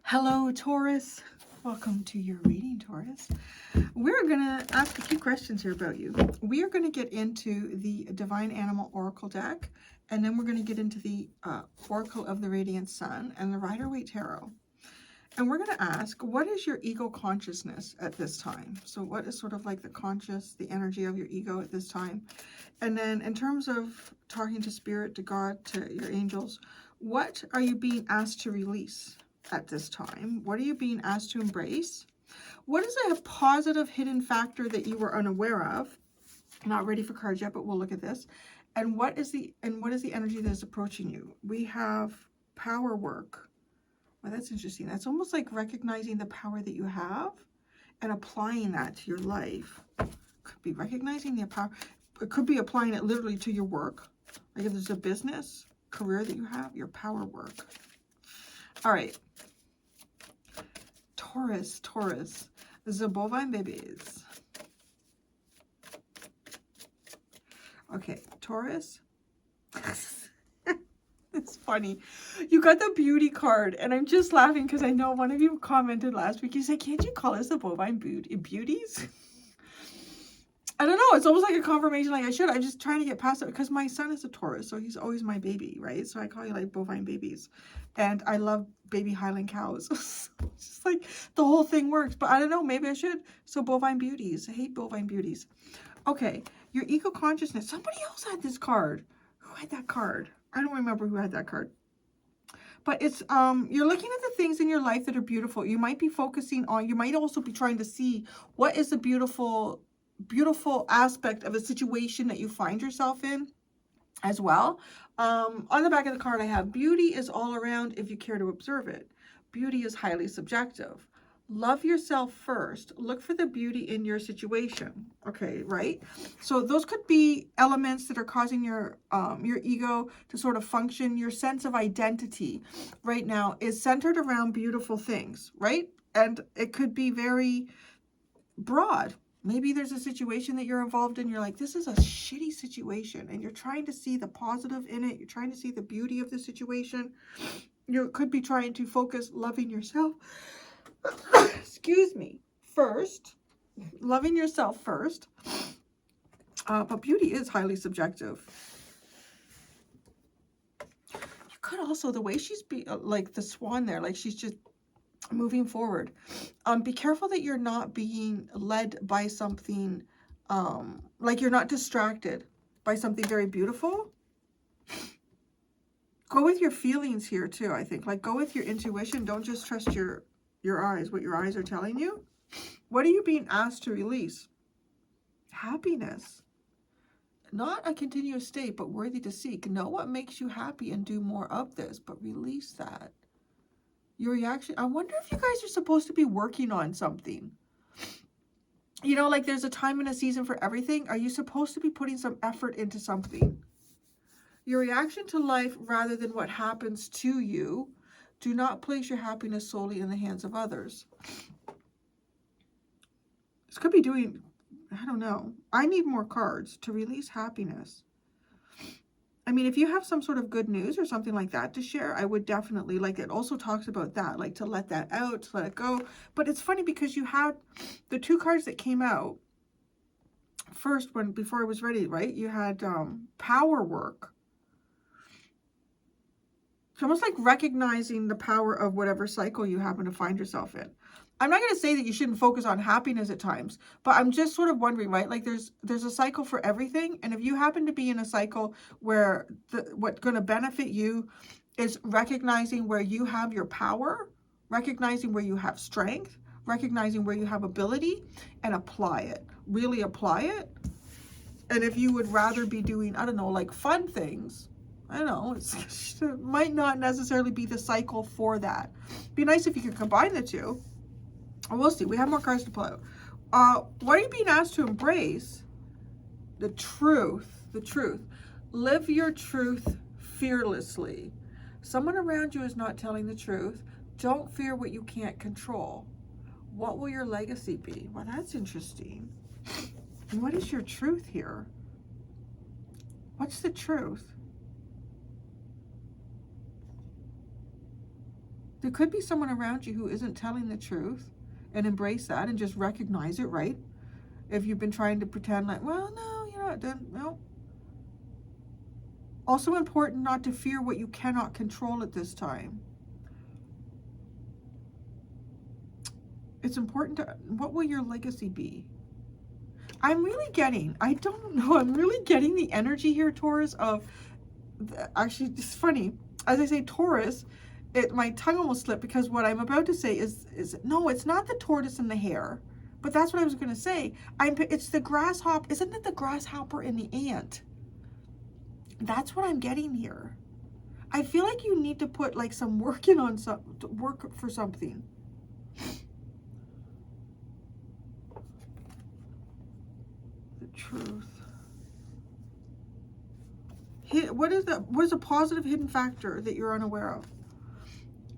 Hello, Taurus. Welcome to your reading, Taurus. We're going to ask a few questions here about you. We are going to get into the Divine Animal Oracle deck, and then we're going to get into the Oracle of the Radiant Sun and the Rider-Waite Tarot. And we're going to ask, what is your ego consciousness at this time? So what is sort of like the energy of your ego at this time? And then in terms of talking to Spirit, to God, to your angels, what are you being asked to release at this time? What are you being asked to embrace? What is a positive hidden factor that you were unaware of? Not ready for cards yet, but we'll look at this. And what is the energy that is approaching you? We have power work. Well, that's interesting. That's almost like recognizing the power that you have and applying that to your life. Could be recognizing the power. It could be applying it literally to your work. Like if there's a business, career that you have, your power work. All right. Taurus, the bovine babies. Okay, Taurus. It's funny. You got the beauty card, and I'm just laughing because I know one of you commented last week. You said, can't you call us the bovine beauties? I don't know. It's almost like a confirmation like I should. I'm just trying to get past it because my son is a Taurus, so he's always my baby, right? So I call you like bovine babies. And I love baby Highland cows. It's just like the whole thing works. But I don't know. Maybe I should. So bovine beauties. I hate bovine beauties. Okay. Your ego consciousness. Somebody else had this card. Who had that card? I don't remember who had that card. But it's, you're looking at the things in your life that are beautiful. You might be focusing on, you might also be trying to see what is the beautiful aspect of a situation that you find yourself in as well. On the back of the card, I have beauty is all around if you care to observe it. Beauty is highly subjective. Love yourself first. Look for the beauty in your situation. Okay, right? So those could be elements that are causing your ego to sort of function. Your sense of identity right now is centered around beautiful things, right? And it could be very broad. Maybe there's a situation that you're involved in. You're like, this is a shitty situation. And you're trying to see the positive in it. You're trying to see the beauty of the situation. You could be trying to focus loving yourself. Excuse me. First. Loving yourself first. But beauty is highly subjective. You could also, the way she's like the swan there, like she's just moving forward. Be careful that you're not being led by something, like you're not distracted by something very beautiful. Go with your feelings here too, I think. Like go with your intuition. Don't just trust your eyes, what your eyes are telling you. What are you being asked to release? Happiness. Not a continuous state, but worthy to seek. Know what makes you happy and do more of this, but release that. Your reaction, I wonder if you guys are supposed to be working on something. You know, like there's a time and a season for everything. Are you supposed to be putting some effort into something? Your reaction to life rather than what happens to you. Do not place your happiness solely in the hands of others. This could be doing, I don't know. I need more cards to release happiness. I mean, if you have some sort of good news or something like that to share, I would definitely, like it also talks about that, like to let that out, to let it go. But it's funny because you had the two cards that came out first before I was ready, right? You had power work. It's almost like recognizing the power of whatever cycle you happen to find yourself in. I'm not going to say that you shouldn't focus on happiness at times, but I'm just sort of wondering, right? Like there's a cycle for everything. And if you happen to be in a cycle where what's going to benefit you is recognizing where you have your power, recognizing where you have strength, recognizing where you have ability, and apply it. Really apply it. And if you would rather be doing, I don't know, like fun things, I don't know, it might not necessarily be the cycle for that. Be nice if you could combine the two. We'll see. We have more cards to play out. What are you being asked to embrace? The truth. The truth. Live your truth fearlessly. Someone around you is not telling the truth. Don't fear what you can't control. What will your legacy be? Well, that's interesting. And what is your truth here? What's the truth? There could be someone around you who isn't telling the truth, and embrace that and just recognize it, right? If you've been trying to pretend like, well, no, you're not done. No. Also important not to fear what you cannot control at this time. It's important to, what will your legacy be? I'm really getting, I don't know, I'm really getting the energy here, Taurus, of, actually, it's funny. As I say Taurus, my tongue almost slipped because what I'm about to say is no, it's not the tortoise and the hare, but that's what I was going to say. It's the grasshopper. Isn't it the grasshopper and the ant? That's what I'm getting here. I feel like you need to put like some work in on some work for something. The truth. What is a positive hidden factor that you're unaware of?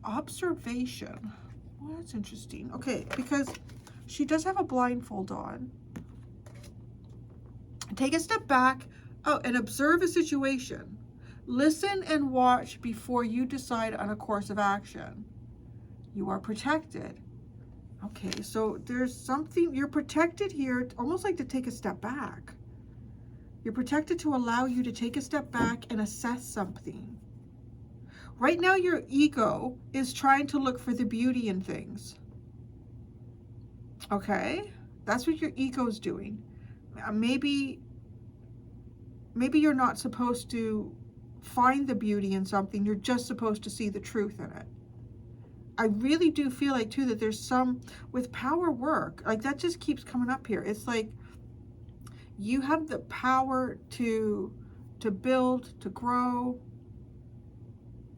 Observation. Well, that's interesting. Okay, because she does have a blindfold on. Take a step back and observe a situation. Listen and watch before you decide on a course of action. You are protected. Okay, so there's something, you're protected here, almost like to take a step back. You're protected to allow you to take a step back and assess something. Right now, your ego is trying to look for the beauty in things. Okay? That's what your ego's doing. Maybe you're not supposed to find the beauty in something. You're just supposed to see the truth in it. I really do feel like, too, that there's some, with power work, like that just keeps coming up here. It's like you have the power to build, to grow,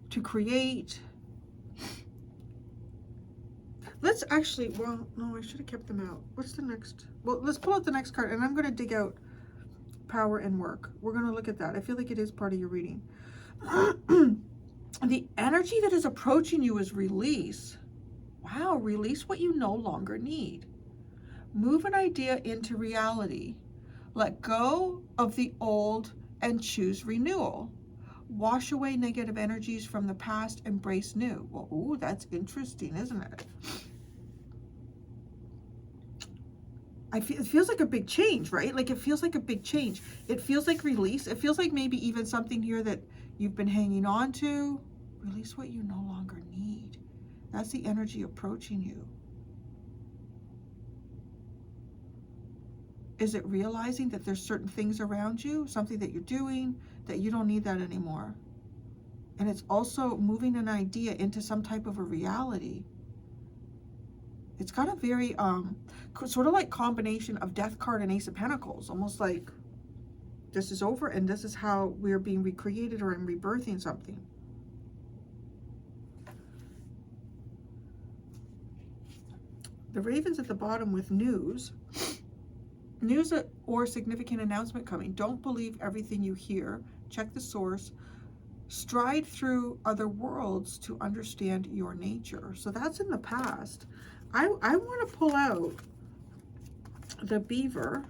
to create. Let's actually, well, no, I should have kept them out. What's the next? Well, let's pull out the next card, and I'm going to dig out power and work. We're going to look at that. I feel like it is part of your reading. The energy that is approaching you is release. Wow, release what you no longer need. Move an idea into reality. Let go of the old and choose renewal. Wash away negative energies from the past, embrace new. Well, ooh, that's interesting, isn't it? It feels like a big change, right? Like it feels like a big change. It feels like release. It feels like maybe even something here that you've been hanging on to. Release what you no longer need. That's the energy approaching you. Is it realizing that there's certain things around you, something that you're doing, that you don't need that anymore? And it's also moving an idea into some type of a reality. It's got a very, sort of like combination of Death card and Ace of Pentacles, almost like this is over and this is how we're being recreated or in rebirthing something. The Raven's at the bottom with news. News or significant announcement coming. Don't believe everything you hear. Check the source. Stride through other worlds to understand your nature. So that's in the past. I want to pull out the beaver.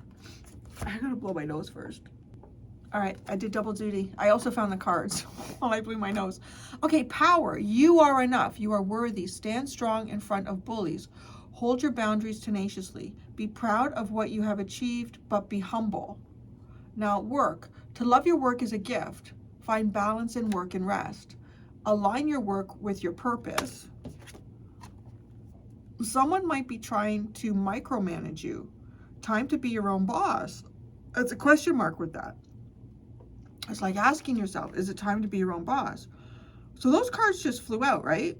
I gotta blow my nose first. All right, I did double duty. I also found the cards while I blew my nose. Okay, power. You are enough. You are worthy. Stand strong in front of bullies. Hold your boundaries tenaciously. Be proud of what you have achieved, but be humble. Now, work. To love your work is a gift. Find balance in work and rest. Align your work with your purpose. Someone might be trying to micromanage you. Time to be your own boss. It's a question mark with that. It's like asking yourself, is it time to be your own boss? So those cards just flew out, right?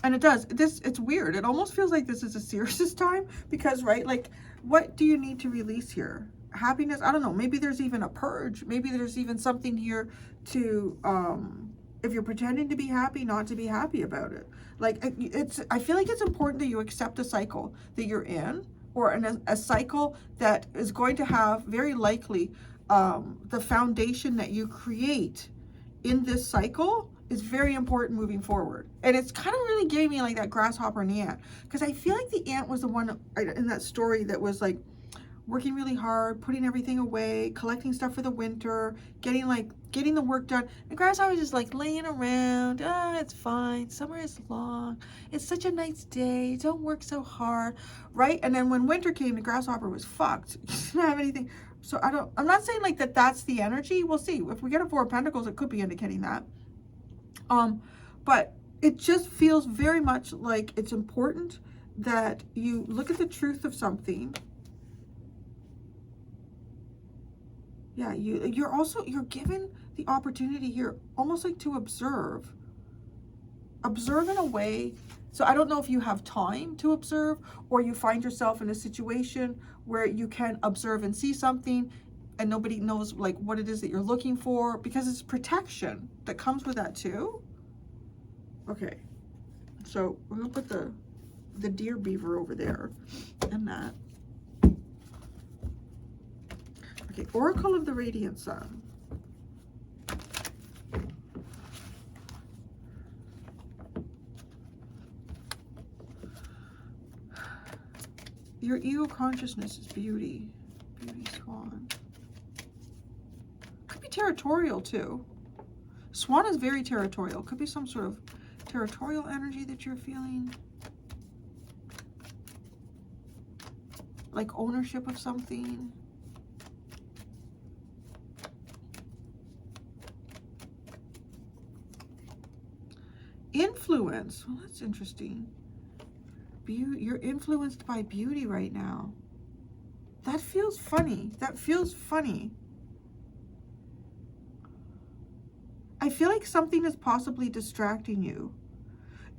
And it does. It's weird. It almost feels like this is a serious time because, right, like, what do you need to release here? Happiness? I don't know. Maybe there's even a purge. Maybe there's even something here to, if you're pretending to be happy, not to be happy about it. Like, I feel like it's important that you accept a cycle that you're in, or a cycle that is going to have very likely the foundation that you create in this cycle is very important moving forward. And it's kind of really giving me like that grasshopper and the ant, because I feel like the ant was the one in that story that was like working really hard, putting everything away, collecting stuff for the winter, getting the work done. And grasshopper is just like laying around. It's fine. Summer is long. It's such a nice day. Don't work so hard, right? And then when winter came, the grasshopper was fucked. Didn't have anything. So I'm not saying like that's the energy. We'll see. If we get a Four of Pentacles, it could be indicating that. But it just feels very much like it's important that you look at the truth of something. Yeah, you're given the opportunity here almost like to observe in a way. So I don't know if you have time to observe, or you find yourself in a situation where you can observe and see something and nobody knows like what it is that you're looking for, because it's protection that comes with that too. Okay, so we're gonna put the deer beaver over there and that. Okay, Oracle of the Radiant Sun. Your ego consciousness is beauty. Beauty swan. Could be territorial too. Swan is very territorial. Could be some sort of territorial energy that you're feeling. Like ownership of something. Influence. Well, that's interesting. You're influenced by beauty right now. That feels funny. That feels funny. I feel like something is possibly distracting you.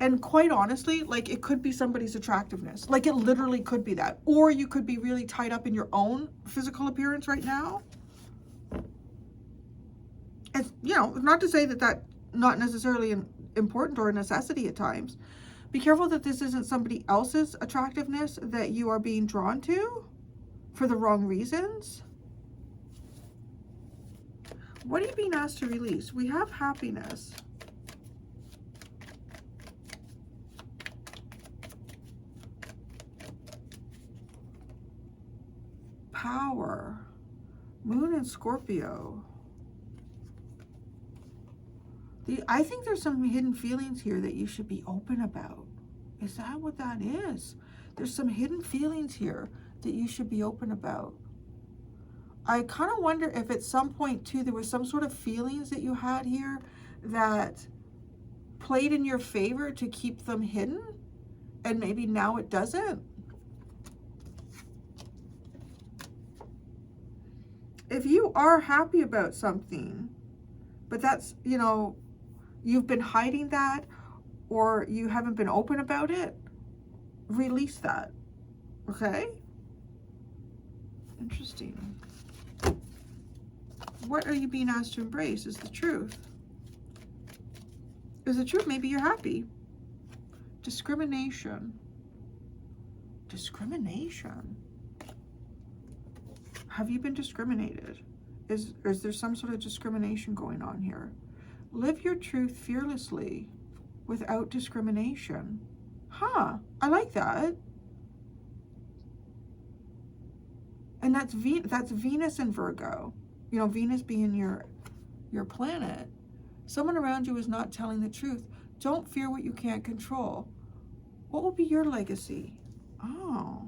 And quite honestly, like it could be somebody's attractiveness. Like it literally could be that. Or you could be really tied up in your own physical appearance right now. And, you know, not to say that that's not necessarily important or a necessity at times. Be careful that this isn't somebody else's attractiveness that you are being drawn to for the wrong reasons. What are you being asked to release? We have happiness. Power. Moon and Scorpio. I think there's some hidden feelings here that you should be open about. Is that what that is? There's some hidden feelings here that you should be open about. I kind of wonder if at some point too there was some sort of feelings that you had here that played in your favor to keep them hidden, and maybe now it doesn't. If you are happy about something, but that's, you know, you've been hiding that, or you haven't been open about it, release that, okay? Interesting. What are you being asked to embrace is the truth. Is the truth, maybe you're happy. Discrimination. Discrimination. Have you been discriminated? Is there some sort of discrimination going on here? Live your truth fearlessly without discrimination. Huh, I like that. And that's Venus in Virgo. You know, Venus being your planet. Someone around you is not telling the truth. Don't fear what you can't control. What will be your legacy? Oh.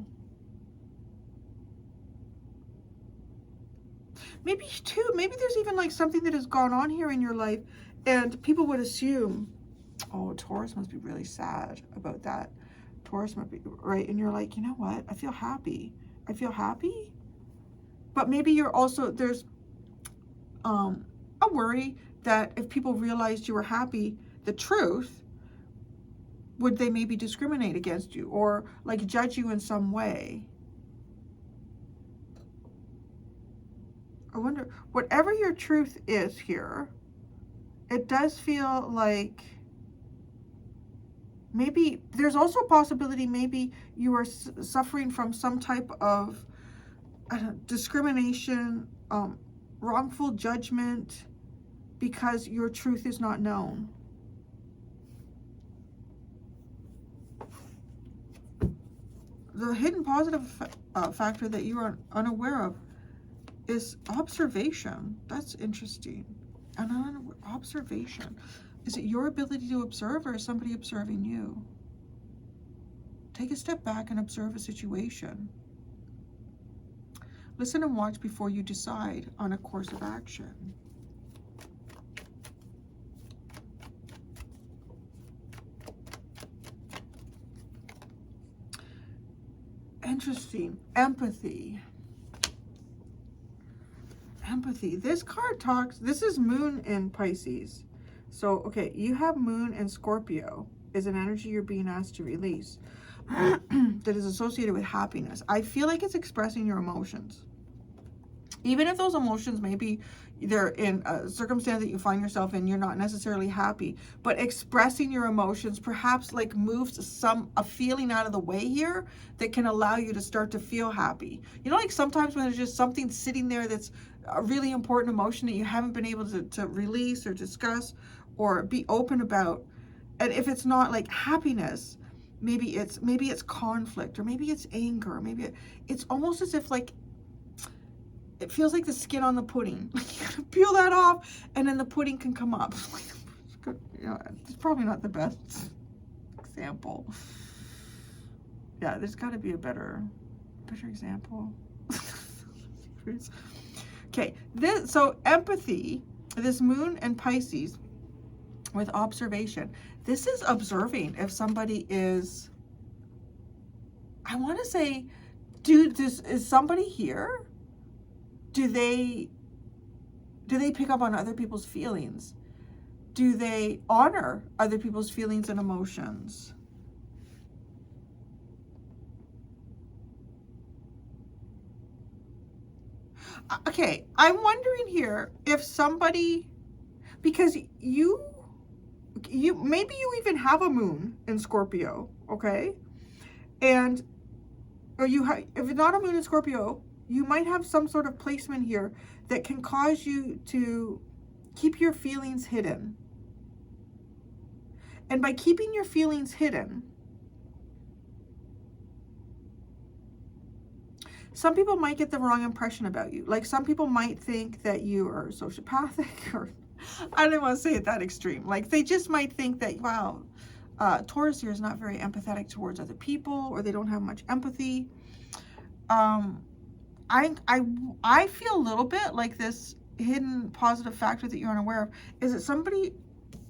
Maybe there's even like something that has gone on here in your life and people would assume, oh, Taurus must be really sad about that. Taurus must be, right? And you're like, you know what? I feel happy. I feel happy. But maybe you're also, there's a worry that if people realized you were happy, the truth, would they maybe discriminate against you or like judge you in some way? I wonder, whatever your truth is here, it does feel like maybe there's also a possibility maybe you are suffering from some type of discrimination, wrongful judgment, because your truth is not known. the hidden positive factor that you are unaware of is observation. That's interesting. An observation. Is it your ability to observe, or is somebody observing you? Take a step back and observe a situation. Listen and watch before you decide on a course of action. Interesting. Empathy. Empathy. This card talks, this is Moon in Pisces. So, okay, you have Moon in Scorpio is an energy you're being asked to release that is associated with happiness. I feel like it's expressing your emotions. Even if those emotions maybe they're in a circumstance that you find yourself in, you're not necessarily happy, but expressing your emotions perhaps like moves a feeling out of the way here that can allow you to start to feel happy. You know, like sometimes when there's just something sitting there that's a really important emotion that you haven't been able to release or discuss or be open about. And if it's not like happiness, maybe it's conflict, or maybe it's anger, or maybe it's almost as if like it feels like the skin on the pudding. Peel that off, and then the pudding can come up. You know, it's probably not the best example. Yeah, there's got to be a better example. Okay, so empathy, this Moon and Pisces with observation. This is observing if somebody is, I want to say, dude, is somebody here? Do they pick up on other people's feelings? Do they honor other people's feelings and emotions? Okay, I'm wondering here if somebody, because you maybe you even have a Moon in Scorpio, okay? And, or if it's not a Moon in Scorpio, you might have some sort of placement here that can cause you to keep your feelings hidden. And by keeping your feelings hidden, some people might get the wrong impression about you. Like some people might think that you are sociopathic, or I don't want to say it that extreme. Like they just might think that, wow, Taurus here is not very empathetic towards other people, or they don't have much empathy. I feel a little bit like this hidden positive factor that you're unaware of is that somebody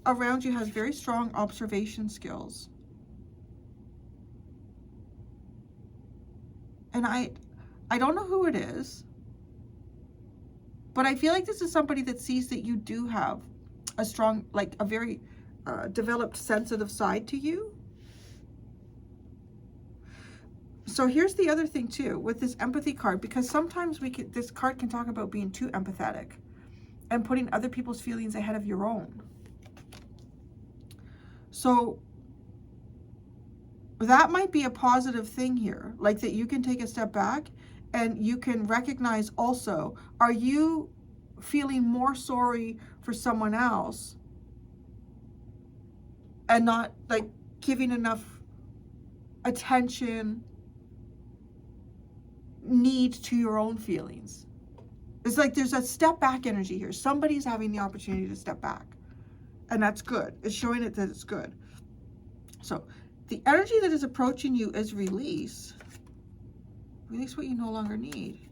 around you has very strong observation skills. And I don't know who it is, but I feel like this is somebody that sees that you do have a strong, like a very developed sensitive side to you. So here's the other thing too with this empathy card, because sometimes this card can talk about being too empathetic and putting other people's feelings ahead of your own. So that might be a positive thing here, like that you can take a step back and you can recognize also, are you feeling more sorry for someone else and not like giving enough attention, need to your own feelings? It's like there's a step back energy here. Somebody's having the opportunity to step back, and that's good. It's showing it that it's good. So the energy that is approaching you is release. Release what you no longer need.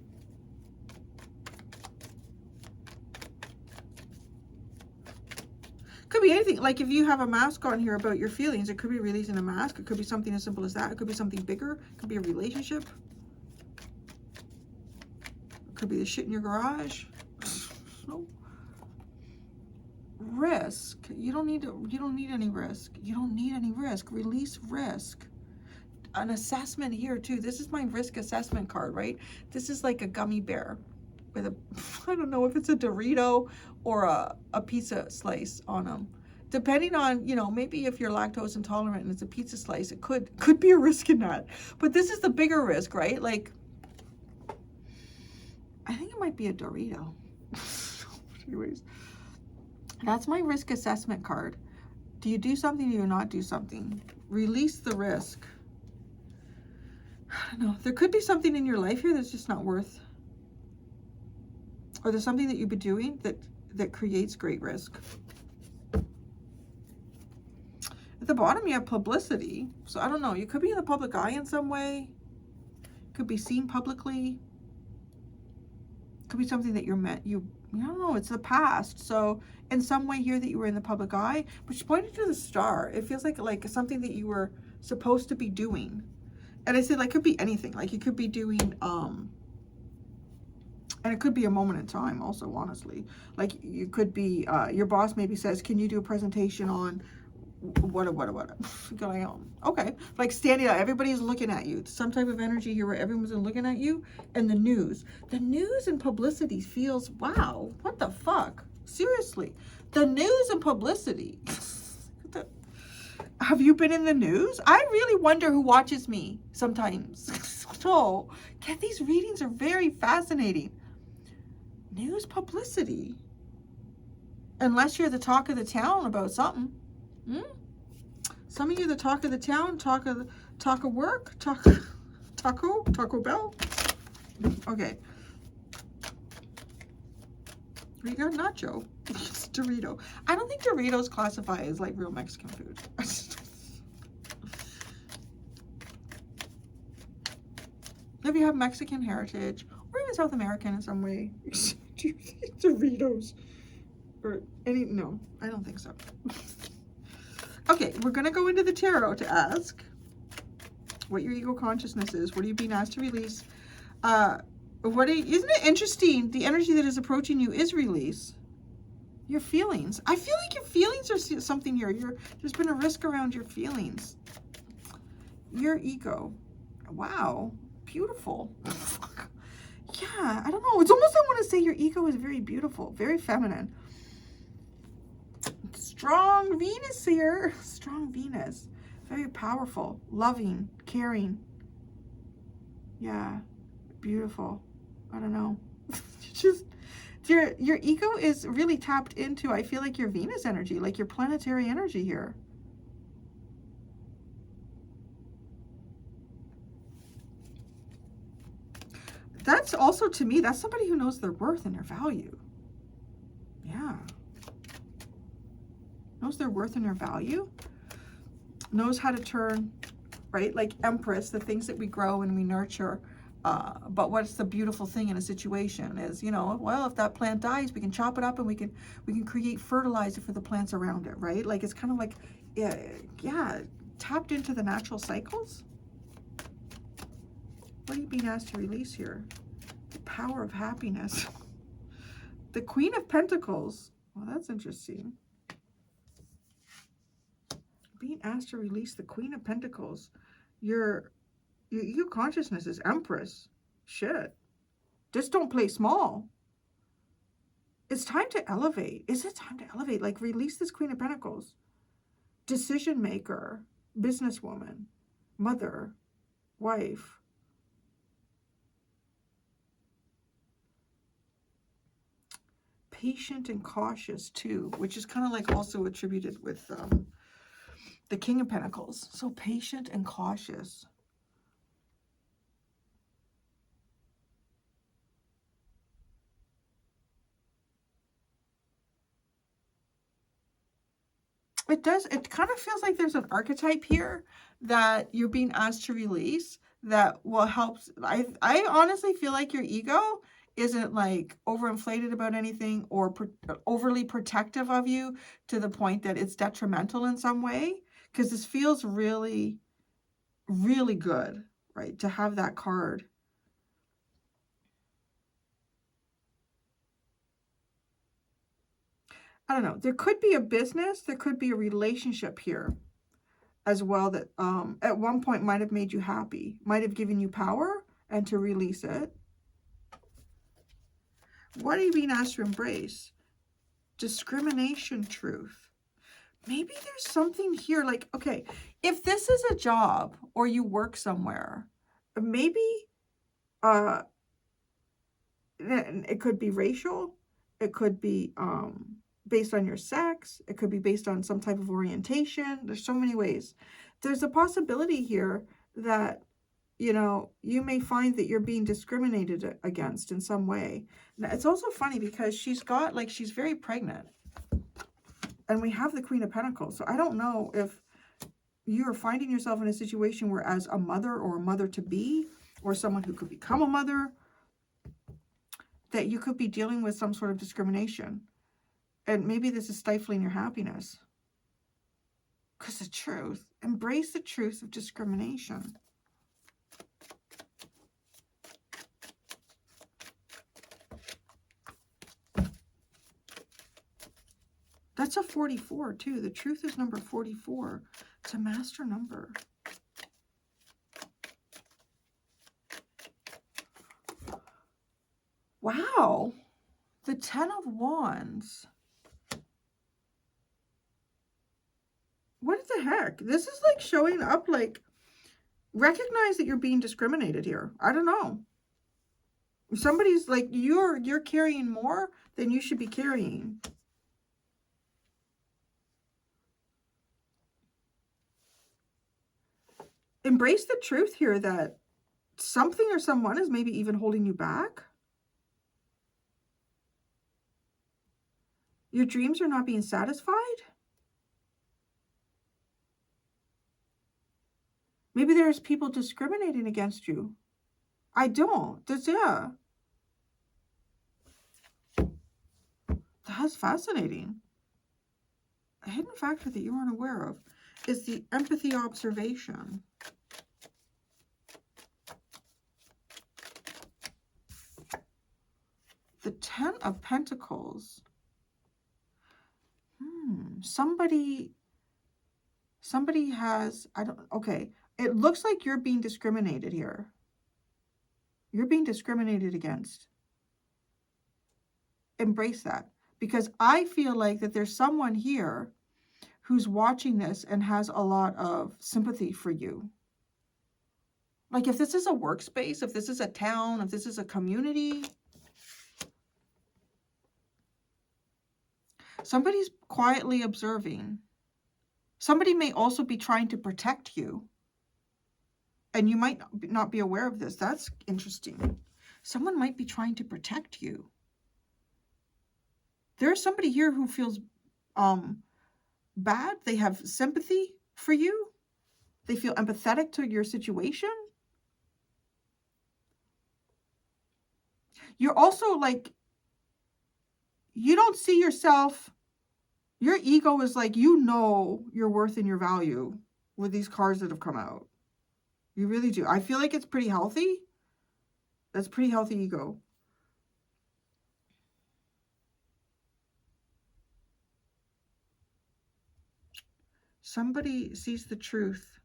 Could be anything. Like if you have a mask on here about your feelings, it could be releasing a mask. It could be something as simple as that. It could be something bigger. It could be a relationship. It could be the shit in your garage. No. Risk. You don't need any risk. You don't need any risk. Release risk. An assessment here too. This is my risk assessment card, right? This is like a gummy bear with a, I don't know if it's a Dorito or a pizza slice on them. Depending on, you know, maybe if you're lactose intolerant and it's a pizza slice, it could be a risk in that. But this is the bigger risk, right? Like, I think it might be a Dorito. Anyways, that's my risk assessment card. Do you do something? Do you not do something? Release the risk. No, there could be something in your life here that's just not worth, or there's something that you've been doing that creates great risk. At the bottom, you have publicity. So I don't know. You could be in the public eye in some way. Could be seen publicly. Could be something that I don't know. It's the past. So in some way here that you were in the public eye, but you pointed to the star. It feels like something that you were supposed to be doing. And I said, like, could be anything. Like, you could be doing, and it could be a moment in time also, honestly. Like, you could be, your boss maybe says, can you do a presentation on what? Going on. Okay. Like, standing out. Everybody's looking at you. Some type of energy here where everyone's looking at you. And the news. The news and publicity feels, wow, what the fuck? Seriously. The news and publicity. Have you been in the news? I really wonder who watches me sometimes. So, these readings are very fascinating. News publicity. Unless you're the talk of the town about something. Some of you the talk of the town, talk of work, Taco Bell. Okay. We got nacho. It's Dorito. I don't think Doritos classify as like real Mexican food. If you have Mexican heritage or even South American in some way, do you think Doritos or any? No, I don't think so. Okay, we're gonna go into the tarot to ask what your ego consciousness is. What are you being asked to release? Isn't it interesting? The energy that is approaching you is release. Your feelings. I feel like your feelings are something here. There's been a risk around your feelings. Your ego. Wow. Beautiful. Yeah, I don't know. It's almost, I want to say your ego is very beautiful, very feminine. Strong Venus here. Strong Venus. Very powerful, loving, caring. Yeah, beautiful. I don't know. Just your ego is really tapped into, I feel like, your Venus energy, like your planetary energy here. That's also, to me, that's somebody who knows their worth and their value. Yeah. Knows their worth and their value. Knows how to turn, right? Like Empress, the things that we grow and we nurture. But what's the beautiful thing in a situation is, you know, well, if that plant dies, we can chop it up and we can create fertilizer for the plants around it, right? Like, it's kind of like, yeah, tapped into the natural cycles. What are you being asked to release here? The power of happiness. The Queen of Pentacles. Well, that's interesting. Being asked to release the Queen of Pentacles. Your ego consciousness is Empress. Shit. Just don't play small. It's time to elevate. Is it time to elevate? Like, release this Queen of Pentacles. Decision maker. Businesswoman. Mother. Wife. Patient and cautious too, which is kind of like also attributed with the King of Pentacles. So patient and cautious. It does. It kind of feels like there's an archetype here that you're being asked to release that will help. I honestly feel like your ego isn't like overinflated about anything or overly protective of you to the point that it's detrimental in some way, because this feels really, really good, right? To have that card. I don't know. There could be a business. There could be a relationship here as well that at one point might have made you happy, might have given you power, and to release it. What are you being asked to embrace? Discrimination truth. Maybe there's something here like, okay, if this is a job or you work somewhere, maybe it could be racial. It could be based on your sex. It could be based on some type of orientation. There's so many ways. There's a possibility here that you know, you may find that you're being discriminated against in some way. Now, it's also funny because she's got, like, she's very pregnant. And we have the Queen of Pentacles. So I don't know if you're finding yourself in a situation where, as a mother or a mother-to-be, or someone who could become a mother, that you could be dealing with some sort of discrimination. And maybe this is stifling your happiness. Because the truth, embrace the truth of discrimination. That's a 44 too. The truth is number 44. It's a master number. Wow. The 10 of Wands. What the heck? This is like showing up, like, recognize that you're being discriminated here. I don't know. Somebody's like, you're carrying more than you should be carrying. Embrace the truth here that something or someone is maybe even holding you back. Your dreams are not being satisfied. Maybe there's people discriminating against you. I don't. Yeah. That's fascinating. A hidden factor that you aren't aware of is the empathy observation. The 10 of Pentacles. Somebody has, okay. It looks like you're being discriminated here. You're being discriminated against. Embrace that. Because I feel like that there's someone here who's watching this and has a lot of sympathy for you. Like, if this is a workspace, if this is a town, if this is a community, somebody's quietly observing. Somebody may also be trying to protect you. And you might not be aware of this. That's interesting. Someone might be trying to protect you. There's somebody here who feels bad. They have sympathy for you. They feel empathetic to your situation. You're also like, you don't see yourself. Your ego is like, you know your worth and your value with these cards that have come out. You really do. I feel like it's pretty healthy. That's pretty healthy ego. Somebody sees the truth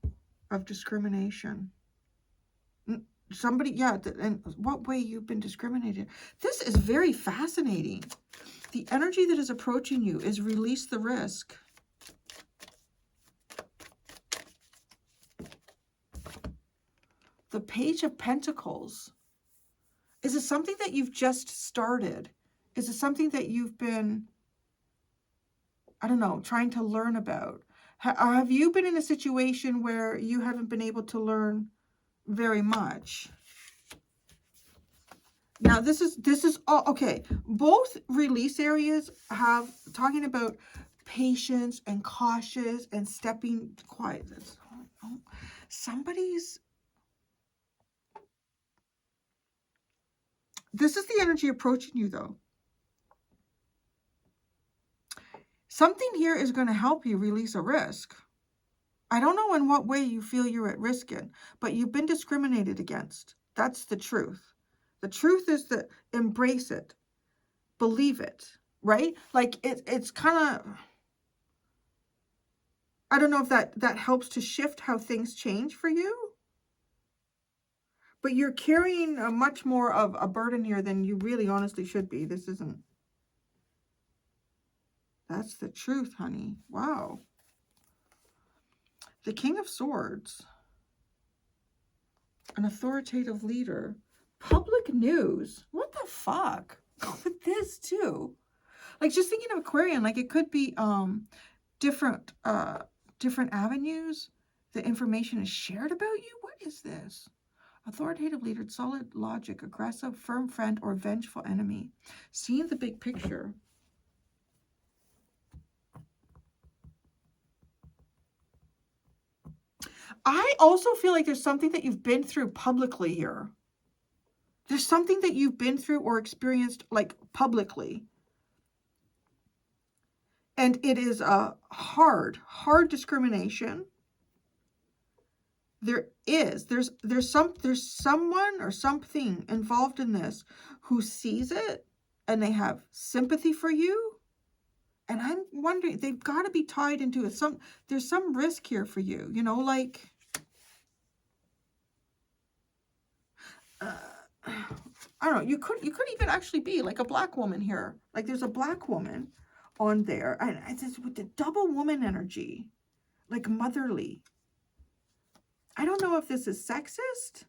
of discrimination. Somebody, yeah, and what way you've been discriminated. This is very fascinating. The energy that is approaching you is release the risk. The Page of Pentacles. Is it something that you've just started? Is it something that you've been, I don't know, trying to learn about? Have you been in a situation where you haven't been able to learn very much? Now, this is all, okay. Both release areas have, talking about patience and cautious and stepping quiet. Somebody's, this is the energy approaching you, though. Something here is going to help you release a risk. I don't know in what way you feel you're at risk in, but you've been discriminated against. That's the truth. The truth is that embrace it. Believe it, right? Like it's kind of, I don't know if that helps to shift how things change for you. But you're carrying a much more of a burden here than you really honestly should be. This isn't. That's the truth, honey. Wow. The King of Swords. An authoritative leader. Public news. What the fuck? With this too. Like, just thinking of Aquarian, like it could be different avenues. The information is shared about you. What is this? Authoritative leader, solid logic, aggressive, firm friend, or vengeful enemy. Seeing the big picture. I also feel like there's something that you've been through publicly here. There's something that you've been through or experienced, like, publicly. And it is a hard discrimination. There's someone or something involved in this who sees it and they have sympathy for you. And I'm wondering, they've got to be tied into it. There's some risk here for you, you know, like, I don't know, you could even actually be like a black woman here. Like, there's a black woman on there, and it's with the double woman energy, like motherly. I don't know if this is sexist,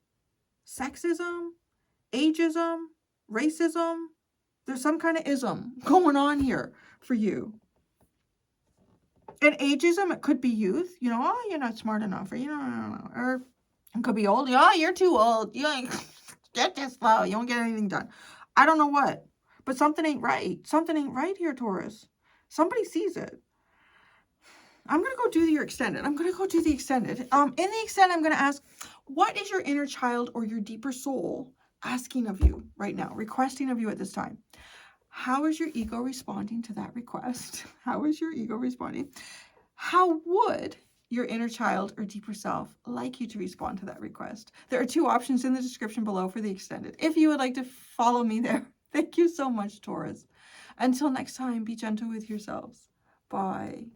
sexism, ageism, racism. There's some kind of ism going on here for you. And ageism, it could be youth. You know, oh, you're not smart enough. Or, you know, or it could be old. Oh, you're too old. You ain't get this slow. You won't get anything done. I don't know what. But something ain't right. Something ain't right here, Taurus. Somebody sees it. I'm going to go do your extended. In the extended, I'm going to ask, what is your inner child or your deeper soul asking of you right now, requesting of you at this time? How is your ego responding to that request? How is your ego responding? How would your inner child or deeper self like you to respond to that request? There are 2 options in the description below for the extended. If you would like to follow me there, thank you so much, Taurus. Until next time, be gentle with yourselves. Bye.